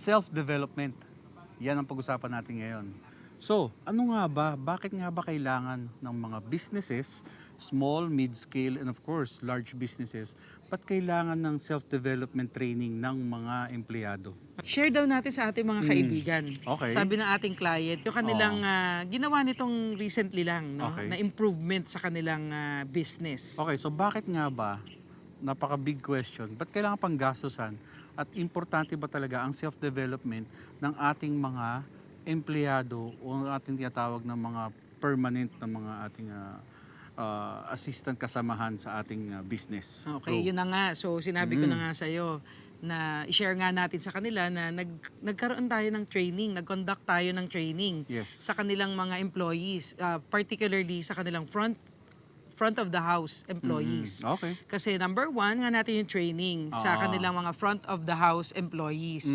self-development. Yan ang pag-usapan natin ngayon. So, ano nga ba? Bakit nga ba kailangan ng mga businesses, small, mid-scale, and of course, large businesses, ba't kailangan ng self-development training ng mga empleyado? Share daw natin sa ating mga kaibigan. Okay. Sabi ng ating client, yung kanilang ginawa nitong recently lang, no? Okay. Na improvement sa kanilang business. Okay, so bakit nga ba, napaka-big question, ba't kailangan pang gastusan at importante ba talaga ang self-development ng ating mga empleyado o ang ating tinatawag na mga permanent na mga ating assistant kasamahan sa ating business? Okay, yun na nga. So sinabi ko na nga sa'yo na i-share nga natin sa kanila na nagkaroon tayo ng training, nag-conduct tayo ng training Yes. sa kanilang mga employees, particularly sa kanilang front of the house employees. Okay. Kasi number one nga natin yung training sa kanilang mga front of the house employees.